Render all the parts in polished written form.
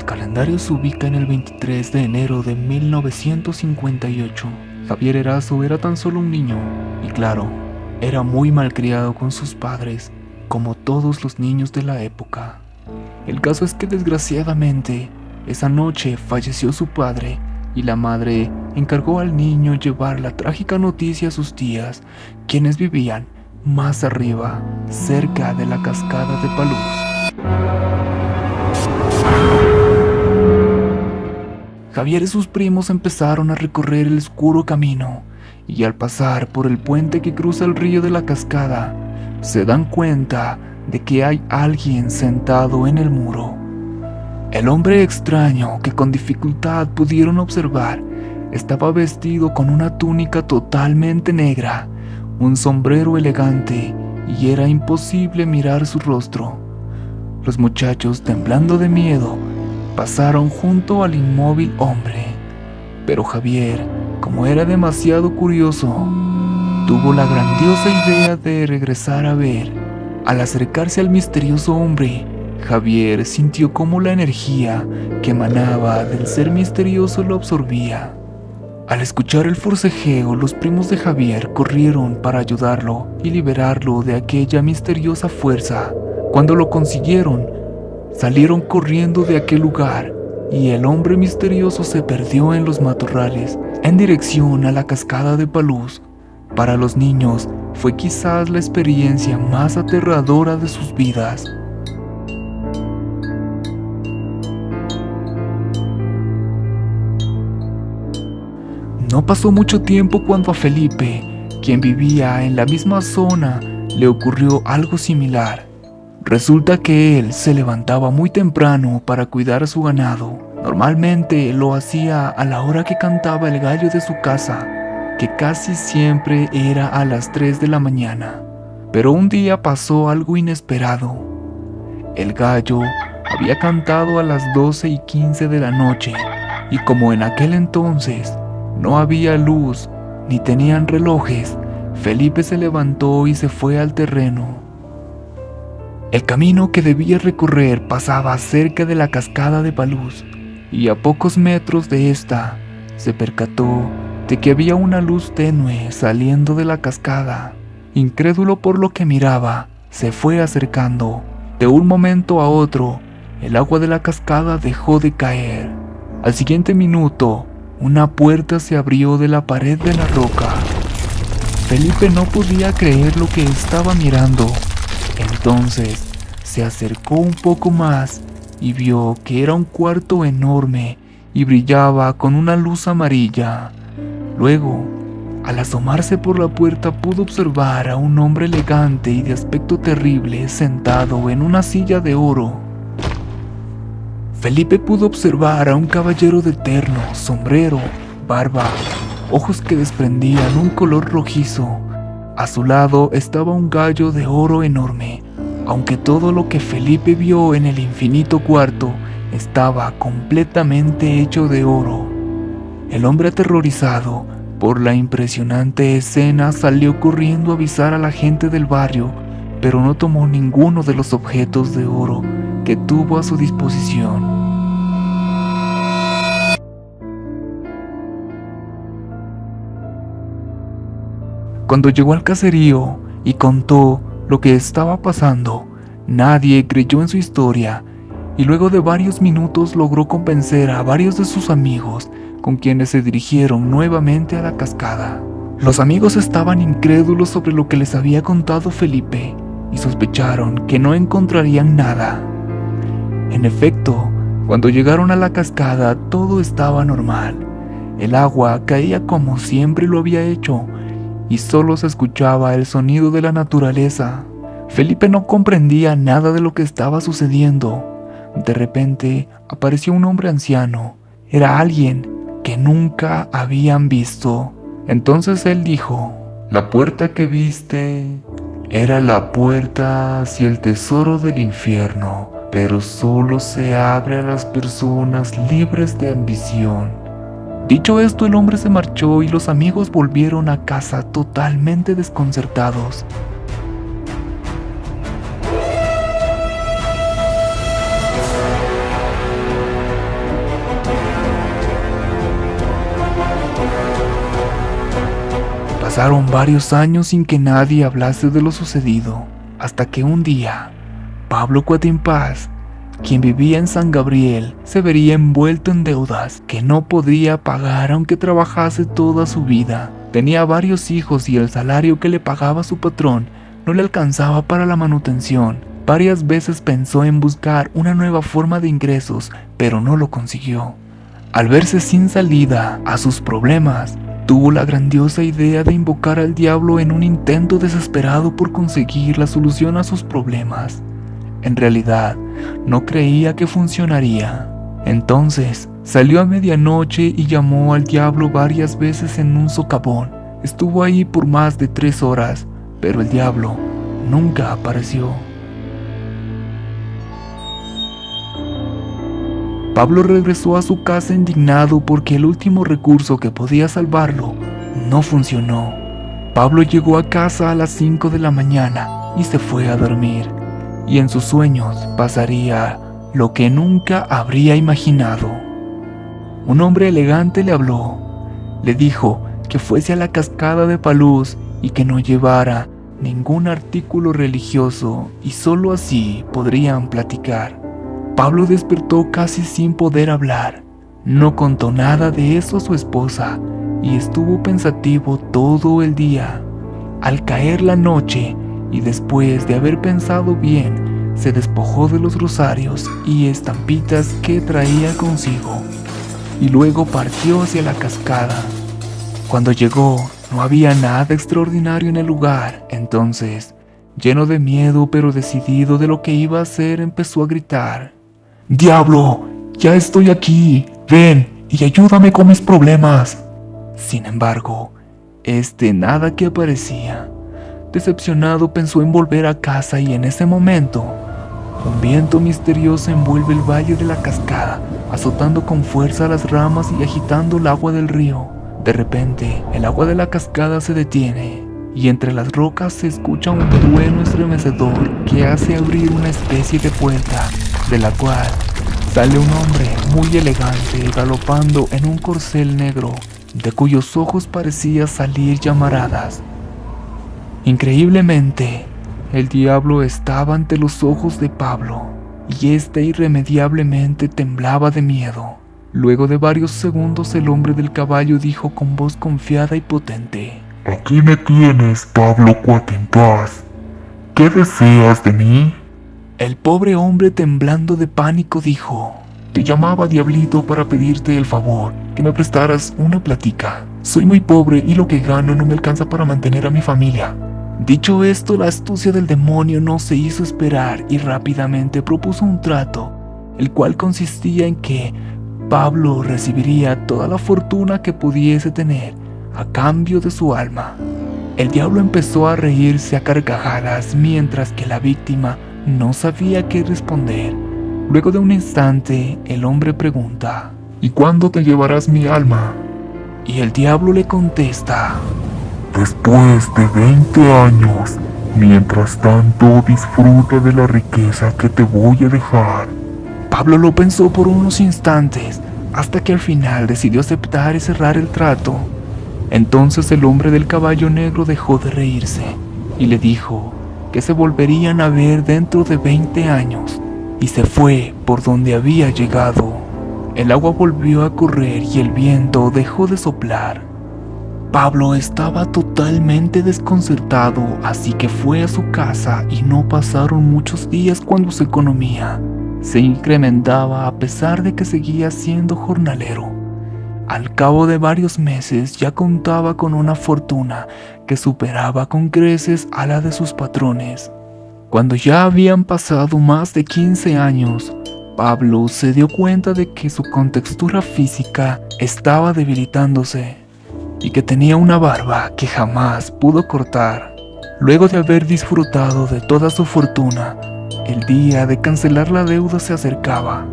El calendario se ubica en el 23 de enero de 1958. Javier Erazo era tan solo un niño, y claro, era muy malcriado con sus padres, como todos los niños de la época. El caso es que desgraciadamente, esa noche falleció su padre, y la madre encargó al niño llevar la trágica noticia a sus tías, quienes vivían más arriba, cerca de la cascada de Paluz. Javier y sus primos empezaron a recorrer el oscuro camino, y al pasar por el puente que cruza el río de la cascada, se dan cuenta de que hay alguien sentado en el muro. El hombre extraño que con dificultad pudieron observar estaba vestido con una túnica totalmente negra, un sombrero elegante, y era imposible mirar su rostro. Los muchachos, temblando de miedo, pasaron junto al inmóvil hombre, pero Javier, como era demasiado curioso, tuvo la grandiosa idea de regresar a ver. Al acercarse al misterioso hombre, Javier sintió cómo la energía que emanaba del ser misterioso lo absorbía. Al escuchar el forcejeo, los primos de Javier corrieron para ayudarlo y liberarlo de aquella misteriosa fuerza. Cuando lo consiguieron, salieron corriendo de aquel lugar, y el hombre misterioso se perdió en los matorrales, en dirección a la cascada de Paluz. Para los niños, fue quizás la experiencia más aterradora de sus vidas. No pasó mucho tiempo cuando a Felipe, quien vivía en la misma zona, le ocurrió algo similar. Resulta que él se levantaba muy temprano para cuidar a su ganado. Normalmente lo hacía a la hora que cantaba el gallo de su casa, que casi siempre era a las 3 de la mañana. Pero un día pasó algo inesperado. El gallo había cantado a las 12:15 de la noche, y como en aquel entonces no había luz ni tenían relojes, Felipe se levantó y se fue al terreno. El camino que debía recorrer pasaba cerca de la cascada de Paluz, y a pocos metros de esta se percató de que había una luz tenue saliendo de la cascada. Incrédulo por lo que miraba, se fue acercando. De un momento a otro, el agua de la cascada dejó de caer. Al siguiente minuto, una puerta se abrió de la pared de la roca. Felipe no podía creer lo que estaba mirando. Entonces se acercó un poco más y vio que era un cuarto enorme y brillaba con una luz amarilla. Luego, al asomarse por la puerta, pudo observar a un hombre elegante y de aspecto terrible sentado en una silla de oro. Felipe pudo observar a un caballero de terno, sombrero, barba, ojos que desprendían un color rojizo. A su lado estaba un gallo de oro enorme, aunque todo lo que Felipe vio en el infinito cuarto estaba completamente hecho de oro. El hombre, aterrorizado por la impresionante escena, salió corriendo a avisar a la gente del barrio, pero no tomó ninguno de los objetos de oro que tuvo a su disposición. Cuando llegó al caserío y contó lo que estaba pasando, nadie creyó en su historia, y luego de varios minutos logró convencer a varios de sus amigos, con quienes se dirigieron nuevamente a la cascada. Los amigos estaban incrédulos sobre lo que les había contado Felipe y sospecharon que no encontrarían nada. En efecto, cuando llegaron a la cascada todo estaba normal. El agua caía como siempre lo había hecho y solo se escuchaba el sonido de la naturaleza. Felipe no comprendía nada de lo que estaba sucediendo. De repente apareció un hombre anciano. Era alguien que nunca habían visto. Entonces él dijo: La puerta que viste era la puerta hacia el tesoro del infierno, pero solo se abre a las personas libres de ambición. Dicho esto, el hombre se marchó y los amigos volvieron a casa totalmente desconcertados. Pasaron varios años sin que nadie hablase de lo sucedido, hasta que un día, Pablo Cuatimpás, quien vivía en San Gabriel, se vería envuelto en deudas que no podría pagar aunque trabajase toda su vida. Tenía varios hijos y el salario que le pagaba su patrón no le alcanzaba para la manutención. Varias veces pensó en buscar una nueva forma de ingresos, pero no lo consiguió. Al verse sin salida a sus problemas, tuvo la grandiosa idea de invocar al diablo en un intento desesperado por conseguir la solución a sus problemas. En realidad, no creía que funcionaría. Entonces, salió a medianoche y llamó al diablo varias veces en un socavón. Estuvo ahí por más de 3 horas, pero el diablo nunca apareció. Pablo regresó a su casa indignado porque el último recurso que podía salvarlo no funcionó. Pablo llegó a casa a las 5 de la mañana y se fue a dormir. Y en sus sueños pasaría lo que nunca habría imaginado. Un hombre elegante le habló. Le dijo que fuese a la cascada de Paluz y que no llevara ningún artículo religioso y solo así podrían platicar. Pablo despertó casi sin poder hablar. No contó nada de eso a su esposa y estuvo pensativo todo el día. Al caer la noche y después de haber pensado bien, se despojó de los rosarios y estampitas que traía consigo y luego partió hacia la cascada. Cuando llegó, no había nada extraordinario en el lugar. Entonces, lleno de miedo pero decidido de lo que iba a hacer, empezó a gritar: «¡Diablo! ¡Ya estoy aquí! ¡Ven y ayúdame con mis problemas!». Sin embargo, nada que aparecía. Decepcionado pensó en volver a casa y en ese momento, un viento misterioso envuelve el valle de la cascada, azotando con fuerza las ramas y agitando el agua del río. De repente, el agua de la cascada se detiene y entre las rocas se escucha un trueno estremecedor que hace abrir una especie de puerta, de la cual sale un hombre muy elegante galopando en un corcel negro, de cuyos ojos parecía salir llamaradas. Increíblemente, el diablo estaba ante los ojos de Pablo, y irremediablemente temblaba de miedo. Luego de varios segundos, el hombre del caballo dijo con voz confiada y potente: «Aquí me tienes, Pablo Cuatimpás. ¿Qué deseas de mí?». El pobre hombre, temblando de pánico, dijo: «Te llamaba, diablito, para pedirte el favor que me prestaras una platica. Soy muy pobre y lo que gano no me alcanza para mantener a mi familia». Dicho esto, la astucia del demonio no se hizo esperar y rápidamente propuso un trato, el cual consistía en que Pablo recibiría toda la fortuna que pudiese tener a cambio de su alma. El diablo empezó a reírse a carcajadas mientras que la víctima no sabía qué responder. Luego de un instante, el hombre pregunta: «¿Y cuándo te llevarás mi alma?». Y el diablo le contesta: «Después de 20 años. Mientras tanto, disfruta de la riqueza que te voy a dejar». Pablo lo pensó por unos instantes, hasta que al final decidió aceptar y cerrar el trato. Entonces el hombre del caballo negro dejó de reírse y le dijo que se volverían a ver dentro de 20 años, y se fue por donde había llegado. El agua volvió a correr y el viento dejó de soplar. Pablo estaba totalmente desconcertado, así que fue a su casa y no pasaron muchos días cuando su economía se incrementaba a pesar de que seguía siendo jornalero. Al cabo de varios meses ya contaba con una fortuna que superaba con creces a la de sus patrones. Cuando ya habían pasado más de 15 años, Pablo se dio cuenta de que su contextura física estaba debilitándose y que tenía una barba que jamás pudo cortar. Luego de haber disfrutado de toda su fortuna, el día de cancelar la deuda se acercaba.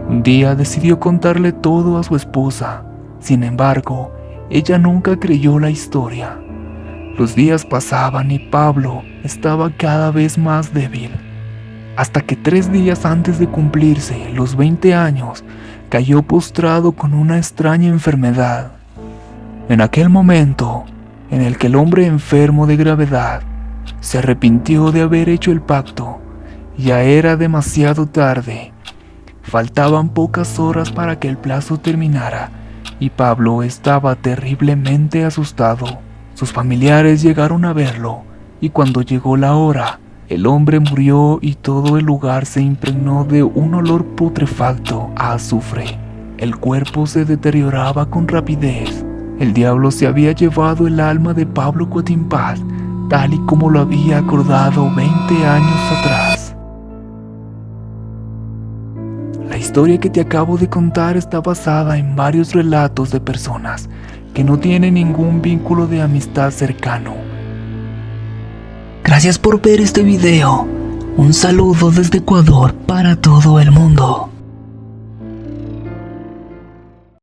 Un día decidió contarle todo a su esposa. Sin embargo, ella nunca creyó la historia. Los días pasaban y Pablo estaba cada vez más débil, hasta que 3 días antes de cumplirse los 20 años, cayó postrado con una extraña enfermedad. En aquel momento, en el que el hombre enfermo de gravedad se arrepintió de haber hecho el pacto. Ya era demasiado tarde. Faltaban pocas horas para que el plazo terminara y Pablo estaba terriblemente asustado. Sus familiares llegaron a verlo y cuando llegó la hora, el hombre murió y todo el lugar se impregnó de un olor putrefacto a azufre. El cuerpo se deterioraba con rapidez. El diablo se había llevado el alma de Pablo Coatimpás, tal y como lo había acordado 20 años atrás. La historia que te acabo de contar está basada en varios relatos de personas que no tienen ningún vínculo de amistad cercano. Gracias por ver este video. Un saludo desde Ecuador para todo el mundo.